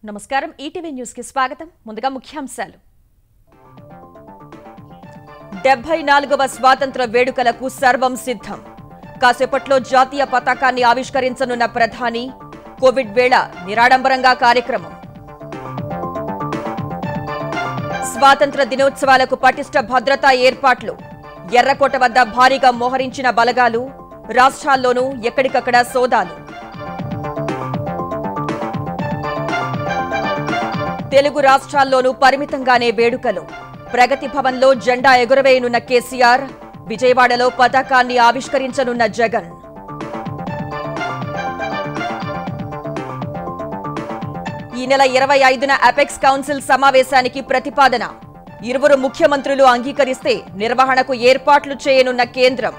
నమస్కారం ETV news కి స్వాగతం ముందుగా ముఖ్యాంశాలు 74వ స్వాతంత్ర వేడుకలకు సర్వం సిద్ధం కాసేపట్లో జాతీయ పతాకాన్ని ఆవిష్కరించనున్న ప్రధాని కోవిడ్ వేళ నిరాడంబరంగా కార్యక్రమం స్వాతంత్ర దినోత్సవాలకు పటిష్ట భద్రతా ఏర్పాట్లు ఎర్రకోట వద్ద భారీగా మోహరించిన బలగాలు రాష్ట్రాల్లోనూ ఎక్కడికక్కడ సోదాలు తెలుగు రాష్ట్రాల్లోనూ పరిమితంగానే వేడుకలు ప్రగతి భవన్లో జెండా ఎగురవేయనున్న కేసీఆర్ విజయవాడలో పతాకాన్ని ఆవిష్కరించనున్న జగన్ ఈ నెల 25న అపెక్స్ కౌన్సిల్ సమావేశానికి ప్రతిపాదన ఇరువురు ముఖ్యమంత్రులు అంగీకరిస్తే నిర్వహణకు ఏర్పాట్లు చేయనున్న కేంద్రం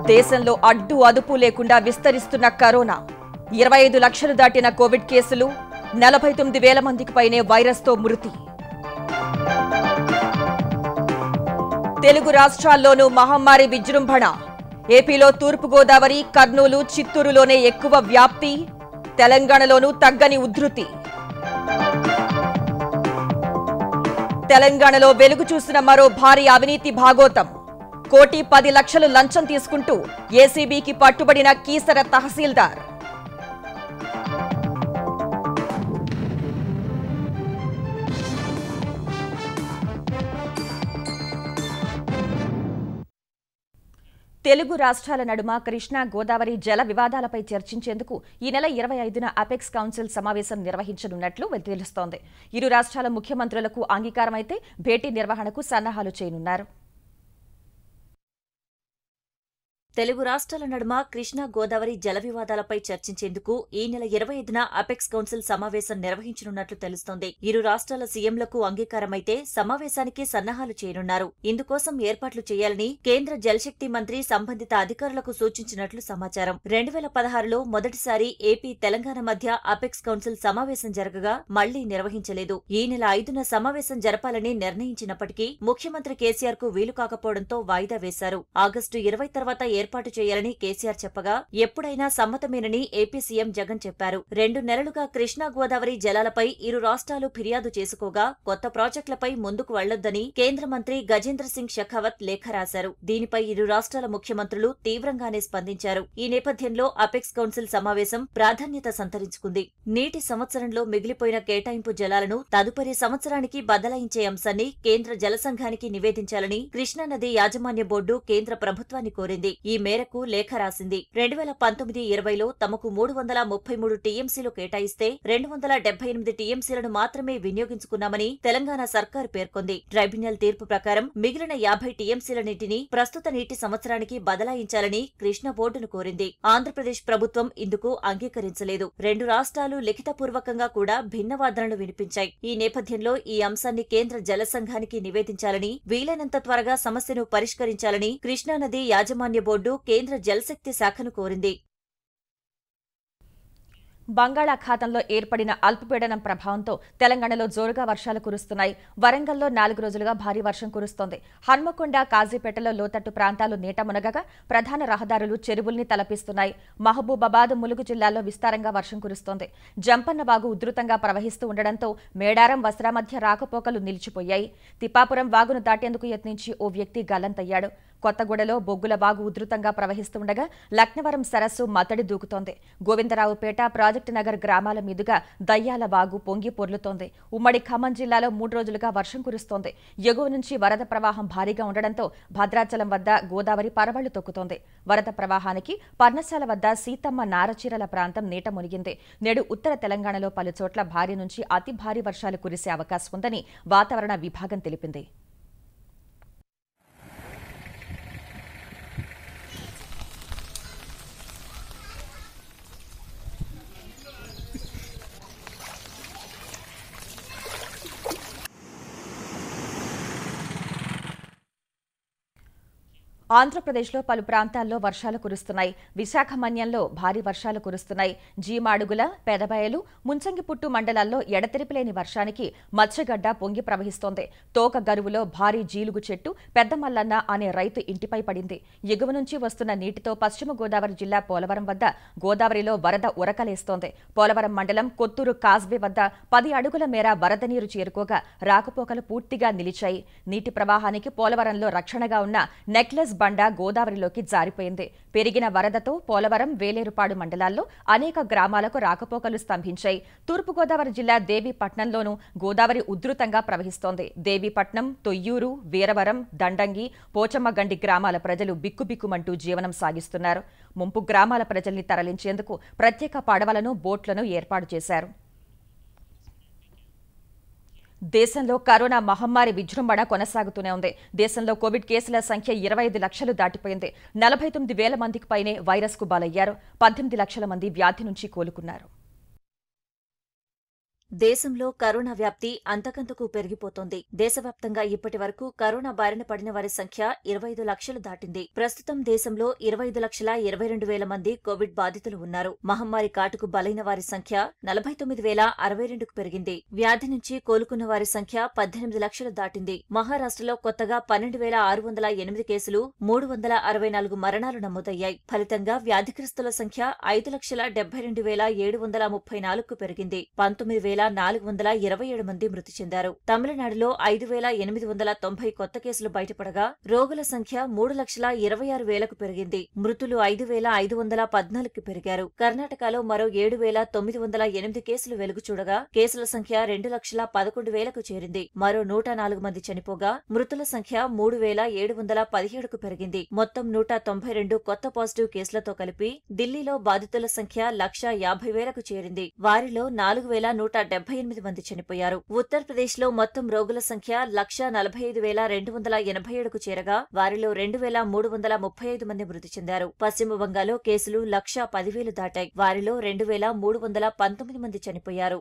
దేశంలో అడ్డు అదుపు లేకుండా విస్తరిస్తున్న కరోనా 25 లక్షలు దాటిన కోవిడ్ కేసులు 49,000 మందికి పైనే వైరస్తో మృతి తెలుగు రాష్ట్రాల్లోనూ మహమ్మారి విజృంభణ ఏపీలో తూర్పుగోదావరి కర్నూలు చిత్తూరులోనే ఎక్కువ వ్యాప్తి తెలంగాణలోనూ తగ్గని ఉధృతి తెలంగాణలో వెలుగు చూసిన మరో భారీ అవినీతి భాగోతం 1,10,00,000 లంచం తీసుకుంటూ ఏసీబీకి పట్టుబడిన కీసర తహసీల్దార్ తెలుగు రాష్ట్రాల నడుమ కృష్ణా గోదావరి జల వివాదాలపై చర్చించేందుకు ఈ నెల 25న అపెక్స్ కౌన్సిల్ సమావేశం నిర్వహించనున్నట్లు తెలుస్తోంది. ఇరు రాష్ట్రాల ముఖ్యమంత్రులకు అంగీకారమైతే భేటీ నిర్వహణకు సన్నాహాలు చేయనున్నారు. తెలుగు రాష్ట్రాల నడుమ కృష్ణా గోదావరి జల వివాదాలపై చర్చించేందుకు ఈ నెల 25న అపెక్స్ కౌన్సిల్ సమావేశం నిర్వహించనున్నట్లు తెలుస్తోంది. ఇరు రాష్ట్రాల సీఎంలకు అంగీకారమైతే సమావేశానికి సన్నాహాలు చేయనున్నారు. ఇందుకోసం ఏర్పాట్లు చేయాలని కేంద్ర జలశక్తి మంత్రి సంబంధిత అధికారులకు సూచించినట్లు సమాచారం. 2016లో మొదటిసారి ఏపీ తెలంగాణ మధ్య అపెక్స్ కౌన్సిల్ సమావేశం జరగగా మళ్లీ నిర్వహించలేదు. ఈ నెల 5న సమావేశం జరపాలని నిర్ణయించినప్పటికీ ముఖ్యమంత్రి కేసీఆర్ కు వీలు కాకపోవడంతో వాయిదా వేశారు. ఆగస్టు 20 తర్వాత ఏర్పాటు చేయాలని కేసీఆర్ చెప్పగా ఎప్పుడైనా సమ్మతమేనని ఏపీ సీఎం జగన్ చెప్పారు. 2 నెలలుగా కృష్ణా గోదావరి జలాలపై ఇరు రాష్ట్రాలు ఫిర్యాదు చేసుకోగా కొత్త ప్రాజెక్టులపై ముందుకు వెళ్లొద్దని కేంద్ర మంత్రి గజేంద్ర సింగ్ షెకావత్ లేఖ రాశారు. దీనిపై ఇరు రాష్ట్రాల ముఖ్యమంత్రులు తీవ్రంగానే స్పందించారు. ఈ నేపథ్యంలో అపెక్స్ కౌన్సిల్ సమావేశం ప్రాధాన్యత సంతరించుకుంది. నీటి సంవత్సరంలో మిగిలిపోయిన కేటాయింపు జలాలను తదుపరి సంవత్సరానికి బదలాయించే అంశాన్ని కేంద్ర జల సంఘానికి నివేదించాలని కృష్ణానది యాజమాన్య బోర్డు కేంద్ర ప్రభుత్వాన్ని కోరింది. ఈ మేరకు లేఖ రాసింది. 2019-20లో తమకు 333 టీఎంసీలు కేటాయిస్తే 278 టీఎంసీలను మాత్రమే వినియోగించుకున్నామని తెలంగాణ సర్కారు పేర్కొంది. ట్రైబ్యునల్ తీర్పు ప్రకారం మిగిలిన 50 టీఎంసీల నీటిని ప్రస్తుత నీటి సంవత్సరానికి బదలాయించాలని కృష్ణ బోర్డును కోరింది. ఆంధ్రప్రదేశ్ ప్రభుత్వం ఇందుకు అంగీకరించలేదు. 2 రాష్ట్రాలు లిఖితపూర్వకంగా కూడా భిన్న వాదనలు వినిపించాయి. ఈ నేపథ్యంలో ఈ అంశాన్ని కేంద్ర జల సంఘానికి నివేదించాలని వీలైనంత త్వరగా సమస్యను పరిష్కరించాలని కృష్ణానది యాజమాన్య బోర్డు కేంద్ర జలశక్తి శాఖను కోరింది. బంగాళాఖాతంలో ఏర్పడిన అల్పపీడనం ప్రభావంతో తెలంగాణలో జోరుగా వర్షాలు కురుస్తున్నాయి. వరంగల్లో 4 రోజులుగా భారీ వర్షం కురుస్తోంది. హన్మకొండ కాజీపేటలో లోతట్టు ప్రాంతాలు నీట మునగగా ప్రధాన రహదారులు చెరువుల్ని తలపిస్తున్నాయి. మహబూబాబాద్ ములుగు జిల్లాల్లో విస్తారంగా వర్షం కురుస్తోంది. జంపన్న వాగు ఉధృతంగా ప్రవహిస్తూ ఉండడంతో మేడారం వస్త్రా మధ్య రాకపోకలు నిలిచిపోయాయి. తిప్పాపురం వాగును దాటేందుకు యత్నించి ఓ వ్యక్తి గల్లంతయ్యాడు. కొత్తగూడలో బొగ్గుల వాగు ఉధృతంగా ప్రవహిస్తుండగా లక్నవరం సరస్సు మత్తడి దూకుతోంది. గోవిందరావుపేట ప్రాజెక్టు నగర్ గ్రామాల మీదుగా దయ్యాల వాగు పొంగి పొర్లుతోంది. ఉమ్మడి ఖమ్మం జిల్లాలో 3 రోజులుగా వర్షం కురుస్తోంది. ఎగువ నుంచి వరద ప్రవాహం భారీగా ఉండడంతో భద్రాచలం వద్ద గోదావరి పరవళ్లు తొక్కుతోంది. వరద ప్రవాహానికి పర్ణశాల వద్ద సీతమ్మ నారచీరల ప్రాంతం నీట మునిగింది. నేడు ఉత్తర తెలంగాణలో పలుచోట్ల భారీ నుంచి అతి భారీ వర్షాలు కురిసే అవకాశం ఉందని వాతావరణ విభాగం తెలిపింది. ఆంధ్రప్రదేశ్లో పలు ప్రాంతాల్లో వర్షాలు కురుస్తున్నాయి. విశాఖ మన్యంలో భారీ వర్షాలు కురుస్తున్నాయి. జీమాడుగుల, పెదబయలు, ముంచంగిపుట్టు మండలాల్లో ఎడతెరిపిలేని వర్షానికి మత్స్యగడ్డ పొంగి ప్రవహిస్తోంది. తోక గరువులో భారీ జీలుగు చెట్టు పెద్దమల్లన్న అనే రైతు ఇంటిపై పడింది. ఎగువ నుంచి వస్తున్న నీటితో పశ్చిమ గోదావరి జిల్లా పోలవరం వద్ద గోదావరిలో వరద ఉరకలేస్తోంది. పోలవరం మండలం కొత్తూరు కాజ్వే వద్ద 10 అడుగుల మేర వరద నీరు చేరుకోగా రాకపోకలు పూర్తిగా నిలిచాయి. నీటి ప్రవాహానికి పోలవరంలో రక్షణగా ఉన్న నెక్లెస్ బండ గోదావరిలోకి జారిపోయింది. పెరిగిన వరదతో పోలవరం, వేలేరుపాడు మండలాల్లో అనేక గ్రామాలకు రాకపోకలు స్తంభించాయి. తూర్పుగోదావరి జిల్లా దేవీపట్నంలోనూ గోదావరి ఉధృతంగా ప్రవహిస్తోంది. దేవీపట్నం, తొయ్యూరు, వీరవరం, దండంగి, పోచమ్మగండి గ్రామాల ప్రజలు బిక్కుబిక్కుమంటూ జీవనం సాగిస్తున్నారు. ముంపు గ్రామాల ప్రజల్ని తరలించేందుకు ప్రత్యేక పడవలను, బోట్లను ఏర్పాటు చేశారు. దేశంలో కరోనా మహమ్మారి విజృంభణ కొనసాగుతూనే ఉంది. దేశంలో కోవిడ్ కేసుల సంఖ్య 25 లక్షలు దాటిపోయింది. 49,000 మందికి పైనే వైరస్కు బలయ్యారు. 18 లక్షల మంది వ్యాధి నుంచి కోలుకున్నారు. దేశంలో కరోనా వ్యాప్తి అంతకంతకు పెరిగిపోతోంది. దేశవ్యాప్తంగా ఇప్పటి వరకు కరోనా బారిన పడిన వారి సంఖ్య 25 లక్షలు దాటింది. ప్రస్తుతం దేశంలో 25,22,000 మంది కోవిడ్ బాధితులు ఉన్నారు. మహమ్మారి కాటుకు బలైన వారి సంఖ్య 49,062కు పెరిగింది. వ్యాధి నుంచి కోలుకున్న వారి సంఖ్య 18 లక్షలు దాటింది. మహారాష్ట్రలో కొత్తగా 12,608 కేసులు, 364 మరణాలు నమోదయ్యాయి. ఫలితంగా వ్యాధిగ్రస్తుల సంఖ్య 5,72,734కు పెరిగింది. 19,427 మంది మృతి చెందారు. తమిళనాడులో 5,890 కొత్త కేసులు బయటపడగా రోగుల సంఖ్య 3,26,000కు పెరిగింది. మృతులు 5,514కి పెరిగారు. కర్ణాటకలో మరో 7,908 కేసులు వెలుగుచూడగా కేసుల సంఖ్య 2,11,000కు చేరింది. మరో 104 మంది చనిపోగా మృతుల సంఖ్య 3,717కు పెరిగింది. మొత్తం 192 కొత్త పాజిటివ్ కేసులతో కలిపి ఢిల్లీలో బాధితుల సంఖ్య 1,50,000కు చేరింది. వారిలో 4,178 మంది చనిపోయారు. ఉత్తరప్రదేశ్లో మొత్తం రోగుల సంఖ్య 1,45,287కు చేరగా వారిలో 2,335 మంది మృతి చెందారు. పశ్చిమ బంగాల్లో కేసులు 1,10,000 దాటాయి. వారిలో 2,319 మంది చనిపోయారు.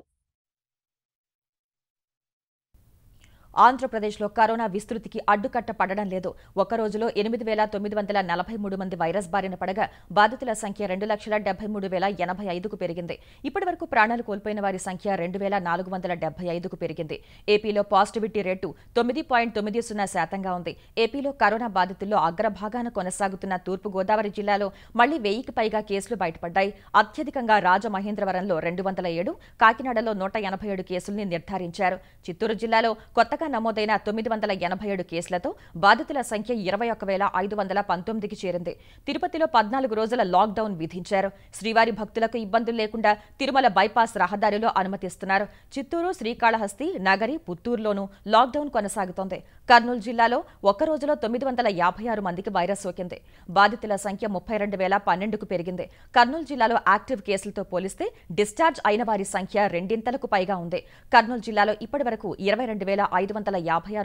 ఆంధ్రప్రదేశ్లో కరోనా విస్తృతికి అడ్డుకట్ట పడడం లేదు. ఒక్క రోజులో 8,943 మంది వైరస్ బారిన పడగా బాధితుల సంఖ్య 2,73,085కు పెరిగింది. ఇప్పటి వరకు ప్రాణాలు కోల్పోయిన వారి సంఖ్య 2,475కు పెరిగింది. ఏపీలో పాజిటివిటీ రేటు 9.90% ఉంది. ఏపీలో కరోనా బాధితుల్లో అగ్రభాగాన కొనసాగుతున్న తూర్పుగోదావరి జిల్లాలో మళ్లీ 1000కి పైగా కేసులు బయటపడ్డాయి. అత్యధికంగా రాజమహేంద్రవరంలో 207, కాకినాడలో 187 కేసుల్ని నిర్ధారించారు. చిత్తూరు జిల్లాలో కొత్తగా నమోదైన 987 కేసులతో బాధితుల సంఖ్య 21,519కి చేరింది. తిరుపతిలో 14 రోజుల లాక్డౌన్ విధించారు. శ్రీవారి భక్తులకు ఇబ్బందులు లేకుండా తిరుమల బైపాస్ రహదారిలో అనుమతిస్తున్నారు. చిత్తూరు, శ్రీకాళహస్తి, నగరి, పుత్తూరులోనూ లాక్డౌన్ కొనసాగుతోంది. కర్నూలు జిల్లాలో ఒక్క రోజులో 956 మందికి వైరస్ సోకింది. బాధితుల సంఖ్య 32,012కు పెరిగింది. కర్నూలు జిల్లాలో యాక్టివ్ కేసులతో పోలిస్తే డిశ్చార్జ్ అయిన వారి సంఖ్య రెండింతలకు పైగా ఉంది. కర్నూలు జిల్లాలో ఇప్పటి వరకు 22,556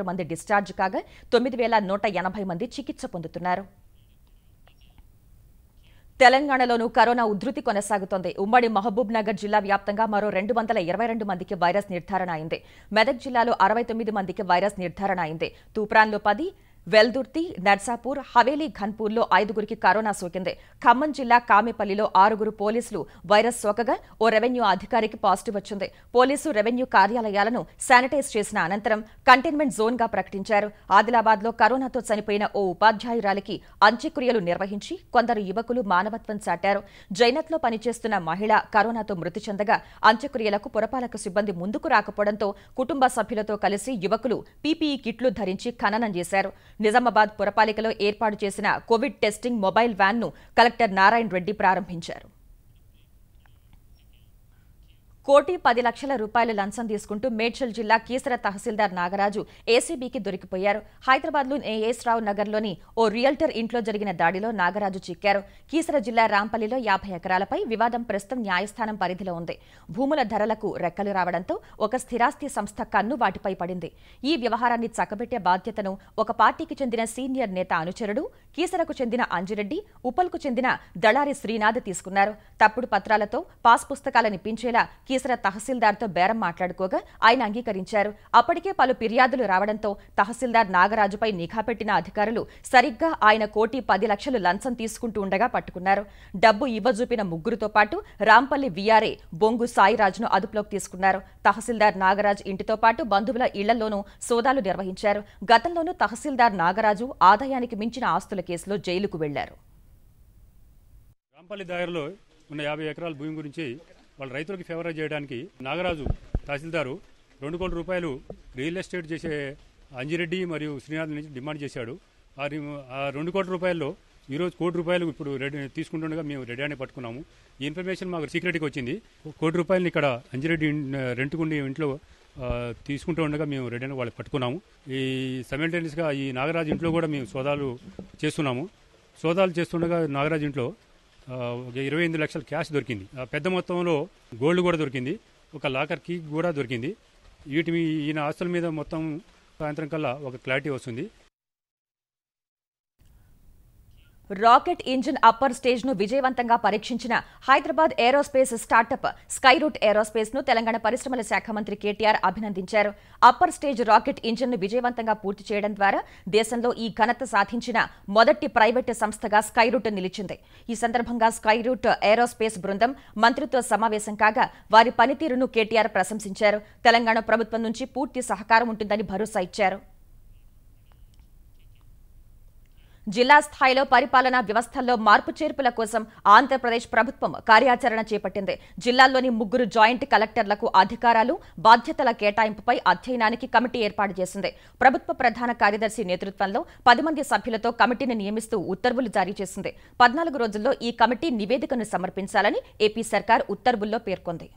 మంది డిశ్చార్జ్ కాగా 9,180 మంది చికిత్స పొందుతున్నారు. తెలంగాణలోనూ కరోనా ఉధృతి కొనసాగుతోంది. ఉమ్మడి మహబూబ్ నగర్ జిల్లా వ్యాప్తంగా మరో 222 మందికి వైరస్ నిర్ధారణ అయింది. మెదక్ జిల్లాలో 69 మందికి వైరస్ నిర్ధారణ అయింది. తూప్రాన్లో 10, వెల్దుర్తి, నర్సాపూర్, హవేలీ, ఘన్పూర్లో 5గురికి కరోనా సోకింది. ఖమ్మం జిల్లా కామెపల్లిలో 6 పోలీసులు వైరస్ సోకగా ఓ రెవెన్యూ అధికారికి పాజిటివ్ వచ్చింది. పోలీసు, రెవెన్యూ కార్యాలయాలను శానిటైజ్ చేసిన అనంతరం కంటైన్మెంట్ జోన్గా ప్రకటించారు. ఆదిలాబాద్లో కరోనాతో చనిపోయిన ఓ ఉపాధ్యాయురాలికి అంత్యక్రియలు నిర్వహించి కొందరు యువకులు మానవత్వం చాటారు. జైనత్లో పనిచేస్తున్న మహిళ కరోనాతో మృతి చెందగా అంత్యక్రియలకు పురపాలక సిబ్బంది ముందుకు రాకపోవడంతో కుటుంబ సభ్యులతో కలిసి యువకులు పీపీఈ కిట్లు ధరించి ఖననం చేశారు. నిజామాబాద్ పురపాలికలో ఏర్పాటు చేసిన కోవిడ్ టెస్టింగ్ మొబైల్ వ్యాన్ను కలెక్టర్ నారాయణ రెడ్డి ప్రారంభించారు. 1,10,00,000 రూపాయల లంచం తీసుకుంటూ మేడ్చల్ జిల్లా కీసర తహసీల్దార్ నాగరాజు ఏసీబీకి దొరికిపోయారు. హైదరాబాద్లోని ఏఎస్ రావు నగర్లోని ఓ రియల్టర్ ఇంట్లో జరిగిన దాడిలో నాగరాజు చిక్కారు. కీసర జిల్లా రాంపల్లిలో 50 ఎకరాలపై వివాదం ప్రస్తుతం న్యాయస్థానం పరిధిలో ఉంది. భూముల ధరలకు రెక్కలు రావడంతో ఒక స్థిరాస్తి సంస్థ కన్ను వాటిపై పడింది. ఈ వ్యవహారాన్ని చక్కబెట్టే బాధ్యతను ఒక పార్టీకి చెందిన సీనియర్ నేత అనుచరుడు, కీసరకు చెందిన అంజిరెడ్డి, ఉప్పల్కు చెందిన దళారి శ్రీనాథ్ తీసుకున్నారు. తప్పుడు పత్రాలతో పాస్ పుస్తకాలను ఇప్పించేలా కీసర తహసీల్దార్తో బేరం మాట్లాడుకోగా ఆయన అంగీకరించారు. అప్పటికే పలు ఫిర్యాదులు రావడంతో తహసీల్దార్ నాగరాజుపై నిఘా పెట్టిన అధికారులు సరిగ్గా ఆయన 1,10,00,000 లంచం తీసుకుంటూ ఉండగా పట్టుకున్నారు. డబ్బు ఇవ్వజూపిన ముగ్గురుతో పాటు రాంపల్లి వీఆర్ఏ బొంగు సాయిరాజును అదుపులోకి తీసుకున్నారు. తహసీల్దార్ నాగరాజు ఇంటితో పాటు బంధువుల ఇళ్లలోనూ సోదాలు నిర్వహించారు. గతంలోనూ తహసీల్దార్ నాగరాజు ఆదాయానికి మించిన ఆస్తుల కేసులో జైలుకు వెళ్లారు. రాంపల్లి దాయర్లో ఉన్న 50 ఎకరాల భూమి గురించి వాళ్ళ రైతులకు ఫేవర్ చేయడానికి నాగరాజు తహసీల్దారు 2 కోట్ల రూపాయలు రియల్ ఎస్టేట్ చేసే అంజిరెడ్డి మరియు శ్రీనాథ్ నుంచి డిమాండ్ చేశాడు. ఆ 2 కోట్ల రూపాయల్లో ఈరోజు 1 కోటి రూపాయలు ఇప్పుడు తీసుకుంటుండగా మేము రెడీ అని పట్టుకున్నాము. ఈ ఇన్ఫర్మేషన్ మాకు సీక్రెట్గా వచ్చింది. 1 కోటి రూపాయలని ఇక్కడ అంజిరెడ్డి రెంట్కుండి ఇంట్లో తీసుకుంటూ ఉండగా మేము రెడీ అని వాళ్ళకి పట్టుకున్నాము. ఈ సైమల్టేనియస్గా ఈ నాగరాజు ఇంట్లో కూడా మేము సోదాలు చేస్తున్నాము. సోదాలు చేస్తుండగా నాగరాజు ఇంట్లో 28 లక్షల క్యాష్ దొరికింది. పెద్ద మొత్తంలో గోల్డ్ కూడా దొరికింది. ఒక లాకర్ కీ కూడా దొరికింది. ఈయన ఆస్తుల మీద మొత్తం సాయంత్రం కల్లా ఒక క్లారిటీ వస్తుంది. రాకెట్ ఇంజిన్ అప్పర్ స్టేజ్ ను విజయవంతంగా పరీక్షించిన Hyderabad aerospace startup Skyroot aerospace ను తెలంగాణ పరిశ్రమల శాఖ మంత్రి కేటీఆర్ అభినందించారు. అప్పర్ స్టేజ్ రాకెట్ ఇంజిన్ ను విజయవంతంగా పూర్తి చేయడం ద్వారా దేశంలో ఈ ఘనత సాధించిన మొదటి ప్రైవేటు సంస్థగా స్కైరూట్ నిలిచింది. ఈ సందర్భంగా స్కైరూట్ ఏరోస్పేస్ బృందం మంత్రితో సమావేశం కాగా వారి పనితీరును కేటీఆర్ ప్రశంసించారు. తెలంగాణ ప్రభుత్వం నుంచి పూర్తి సహకారం ఉంటుందని భరోసా ఇచ్చారు. జిల్లా స్థాయిలో పరిపాలనా వ్యవస్థల్లో మార్పు చేర్పుల కోసం ఆంధ్రప్రదేశ్ ప్రభుత్వం కార్యాచరణ చేపట్టింది. జిల్లాల్లోని 3 జాయింట్ కలెక్టర్లకు అధికారాలు, బాధ్యతల కేటాయింపుపై అధ్యయనానికి కమిటీ ఏర్పాటు చేసింది. ప్రభుత్వ ప్రధాన కార్యదర్శి నేతృత్వంలో 10 మంది సభ్యులతో కమిటీని నియమిస్తూ ఉత్తర్వులు జారీ చేసింది. 14 రోజుల్లో ఈ కమిటీ నివేదికను సమర్పించాలని ఏపీ సర్కార్ ఉత్తర్వుల్లో పేర్కొంది.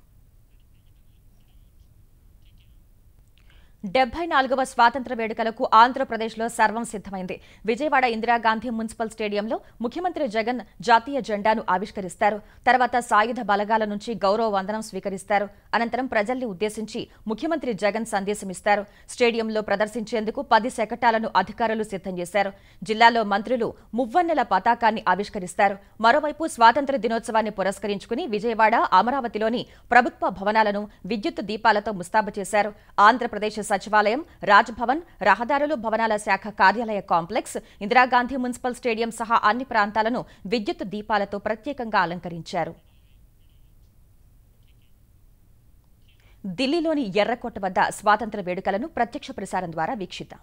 74వ స్వాతంత్ర వేడుకలకు ఆంధ్రప్రదేశ్లో సర్వం సిద్ధమైంది. విజయవాడ ఇందిరాగాంధీ మున్సిపల్ స్టేడియంలో ముఖ్యమంత్రి జగన్ జాతీయ జెండాను ఆవిష్కరిస్తారు. తర్వాత సాయుధ బలగాల నుంచి గౌరవ వందనం స్వీకరిస్తారు. అనంతరం ప్రజల్ని ఉద్దేశించి ముఖ్యమంత్రి జగన్ సందేశమిస్తారు. స్టేడియంలో ప్రదర్శించేందుకు 10 శకటాలను అధికారులు సిద్ధం చేశారు. జిల్లాలో మంత్రులు మువ్వన్నెల పతాకాన్ని ఆవిష్కరిస్తారు. మరోవైపు స్వాతంత్ర దినోత్సవాన్ని పురస్కరించుకుని విజయవాడ, అమరావతిలోని ప్రభుత్వ భవనాలను విద్యుత్ దీపాలతో ముస్తాబు చేశారు. ఆంధ్రప్రదేశ్ సచివాలయం, రాజ్భవన్, రహదారులు భవనాల శాఖ కార్యాలయ కాంప్లెక్స్, ఇందిరాగాంధీ మున్సిపల్ స్టేడియం సహా అన్ని ప్రాంతాలను విద్యుత్ దీపాలతో ప్రత్యేకంగా అలంకరించారు. ఢిల్లీలోని ఎర్రకోట వద్ద స్వాతంత్ర వేడుకలను ప్రత్యక్ష ప్రసారం ద్వారా వీక్షిద్దాం.